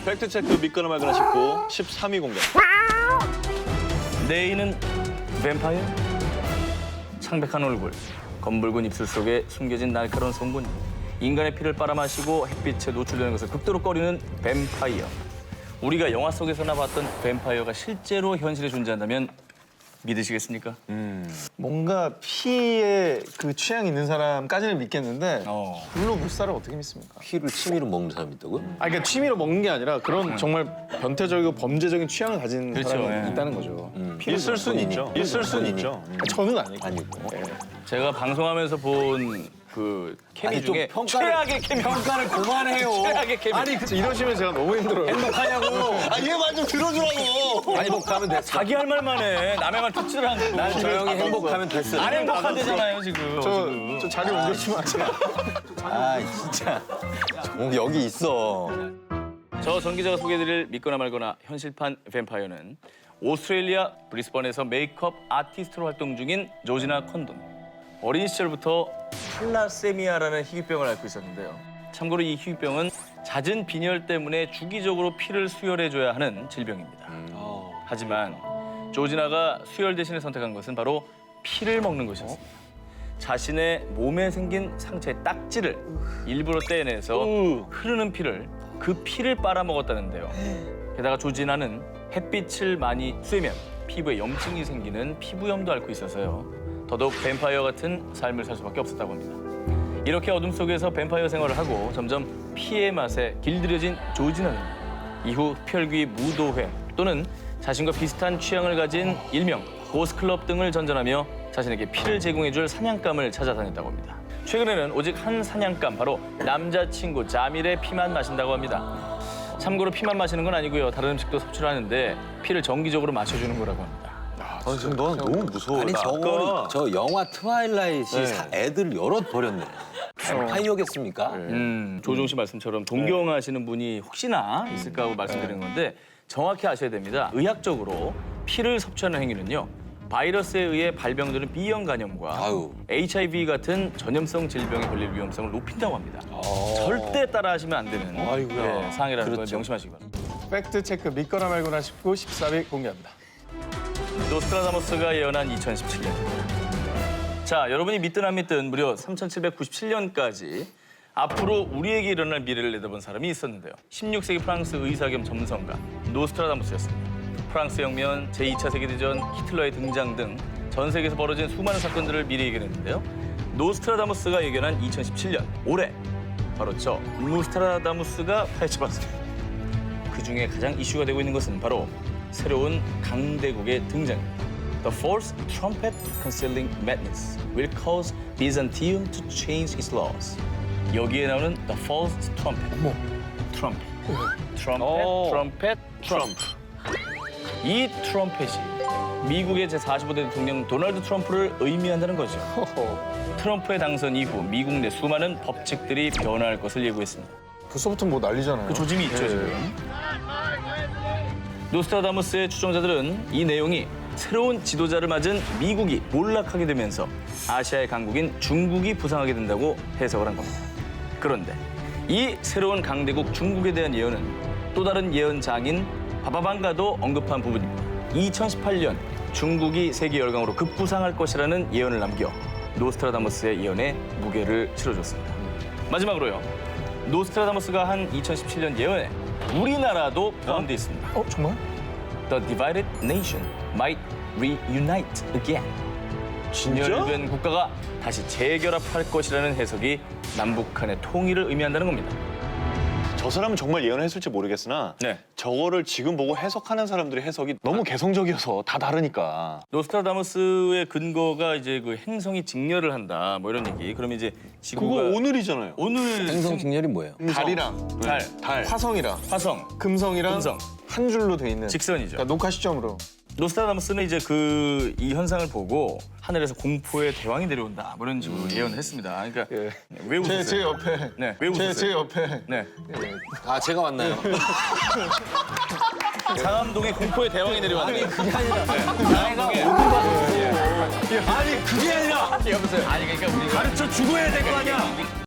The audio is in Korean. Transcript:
팩트체크 믿거나 말거나 싶고 13위 공개. 내인은 뱀파이어? 창백한 얼굴, 검붉은 입술 속에 숨겨진 날카로운 송곳니, 인간의 피를 빨아마시고 햇빛에 노출되는 것을 극도로 꺼리는 뱀파이어. 우리가 영화 속에서나 봤던 뱀파이어가 실제로 현실에 존재한다면 믿으시겠습니까? 뭔가 피에 그 취향이 있는 사람까지는 믿겠는데 불로 물살을 어떻게 믿습니까? 피를 취미로 먹는 사람이 있다고요? 그러니까 취미로 먹는 게 아니라 그런 정말 변태적이고 범죄적인 취향을 가진 그렇죠, 사람이 예. 있다는 거죠. 피를 있을 순 본인이. 있죠. 있을 순 있죠. 저는 아니고. 아니고. 제가 방송하면서 본 그 케미 아니, 좀 중에 평가를- 최악의 케미. 평가를 그만해요. 최악의 케미. 아니 이러시면 제가 너무 힘들어요. 행복하냐고. 얘 말 좀 들어주라고. 행복하면 됐어. 자기 할 말만 해. 남의 말 듣지를 않고. 난 저 형이 행복하면 됐어. 안 행복한데잖아요, 지금. 저 자리 옮겨주면 안 돼요? 아 진짜. 여기 있어. 저 전 기자가 소개해드릴 믿거나 말거나 현실판 뱀파이어는 오스트레일리아 브리스번에서 메이크업 아티스트로 활동 중인 조지나 컨돈. 어린 시절부터 탈라세미아라는 희귀병을 앓고 있었는데요. 참고로 이 희귀병은 잦은 빈혈 때문에 주기적으로 피를 수혈해줘야 하는 질병입니다. 하지만 조지나가 수혈 대신에 선택한 것은 바로 피를 먹는 것이었습니다. 자신의 몸에 생긴 상처의 딱지를 일부러 떼내서 흐르는 피를 그 피를 빨아먹었다는데요. 게다가 조지나는 햇빛을 많이 쐬면 피부에 염증이 생기는 피부염도 앓고 있어서요. 더더욱 뱀파이어 같은 삶을 살 수밖에 없었다고 합니다. 이렇게 어둠 속에서 뱀파이어 생활을 하고 점점 피의 맛에 길들여진 조지나는 이후 흡혈귀 무도회 또는 자신과 비슷한 취향을 가진 일명 고스클럽 등을 전전하며 자신에게 피를 제공해줄 사냥감을 찾아다녔다고 합니다. 최근에는 오직 한 사냥감, 바로 남자친구 자밀의 피만 마신다고 합니다. 참고로 피만 마시는 건 아니고요. 다른 음식도 섭취를 하는데 피를 정기적으로 마셔주는 거라고 합니다. 지금 넌 너무 무서워. 아니 나 저거 저 영화 트와일라이트이 애들 여럿 버렸네. 뱀파이어겠습니까? 조종 씨 말씀처럼 동경하시는 분이 혹시나 있을까 하고 말씀드리는 건데 정확히 아셔야 됩니다. 의학적으로 피를 섭취하는 행위는요. 바이러스에 의해 발병되는 B형 감염과 아유. HIV 같은 전염성 질병에 걸릴 위험성을 높인다고 합니다. 절대 따라하시면 안 되는 사항이라는 걸 그렇죠. 명심하시기 바랍니다. 팩트 체크 믿거나 말거나 싶고 14위 공개합니다. 노스트라다무스가 예언한 2017년. 자, 여러분이 믿든 안 믿든 무려 3797년까지 앞으로 우리에게 일어날 미래를 내다본 사람이 있었는데요. 16세기 프랑스 의사 겸 점성가 노스트라다무스였습니다. 프랑스 혁명, 제2차 세계대전, 히틀러의 등장 등 전 세계에서 벌어진 수많은 사건들을 미리 예견했는데요. 노스트라다무스가 예견한 2017년, 올해 바로 저 노스트라다무스가 파헤쳐봤습니다. 그중에 가장 이슈가 되고 있는 것은 바로 새로운 강대국의 등장입니다. The false trumpet concealing madness will cause Byzantium to change its laws. 여기에 나오는 the false trumpet. 트럼펫. 트럼펫. 트럼프. 이 트럼펫이 미국의 제45대 대통령 도널드 트럼프를 의미한다는 거죠. 트럼프의 당선 이후 미국 내 수많은 법칙들이 변화할 것을 예고했습니다. 벌써부터 뭐 난리잖아요. 그 조짐이 있죠, 지금. 노스트라다무스의 추종자들은 이 내용이 새로운 지도자를 맞은 미국이 몰락하게 되면서 아시아의 강국인 중국이 부상하게 된다고 해석을 한 겁니다. 그런데 이 새로운 강대국 중국에 대한 예언은 또 다른 예언장인 바바방가도 언급한 부분입니다. 2018년 중국이 세계 열강으로 급부상할 것이라는 예언을 남겨 노스트라다무스의 예언에 무게를 실어줬습니다. 마지막으로요. 노스트라다무스가 한 2017년 예언에 우리나라도 포함되어 있습니다. 정말? The divided nation might reunite again. 진열된 국가가 다시 재결합할 것이라는 해석이 남북한의 통일을 의미한다는 겁니다. 저 사람은 정말 예언을 했을지 모르겠으나 네. 저거를 지금 보고 해석하는 사람들의 해석이 너무 개성적이어서 다 다르니까. 노스트라다무스의 근거가 이제 그 행성이 직렬을 한다 뭐 이런 얘기. 그럼 이제 지구가 그거 오늘이잖아요. 오늘 행성 직렬이 뭐예요? 달이랑 달, 화성이랑 화성, 금성이랑 금성. 한 줄로 돼 있는 직선이죠. 그러니까 녹화 시점으로. 노스트라다무스는 이제 이 현상을 보고 하늘에서 공포의 대왕이 내려온다 뭐 이런 식으로 예언을 했습니다. 그러니까 예. 왜 웃으세요? 제 옆에 네, 왜 웃으세요? 제 옆에 네. 아 제가 왔나요? 상암동에 공포의 대왕이 내려왔다. 아니 그게 아니라 상암동에 아니 그게 아니라 여보세요. 아니 그러니까 우리가 가르쳐 주고 해야 될 거 아니야.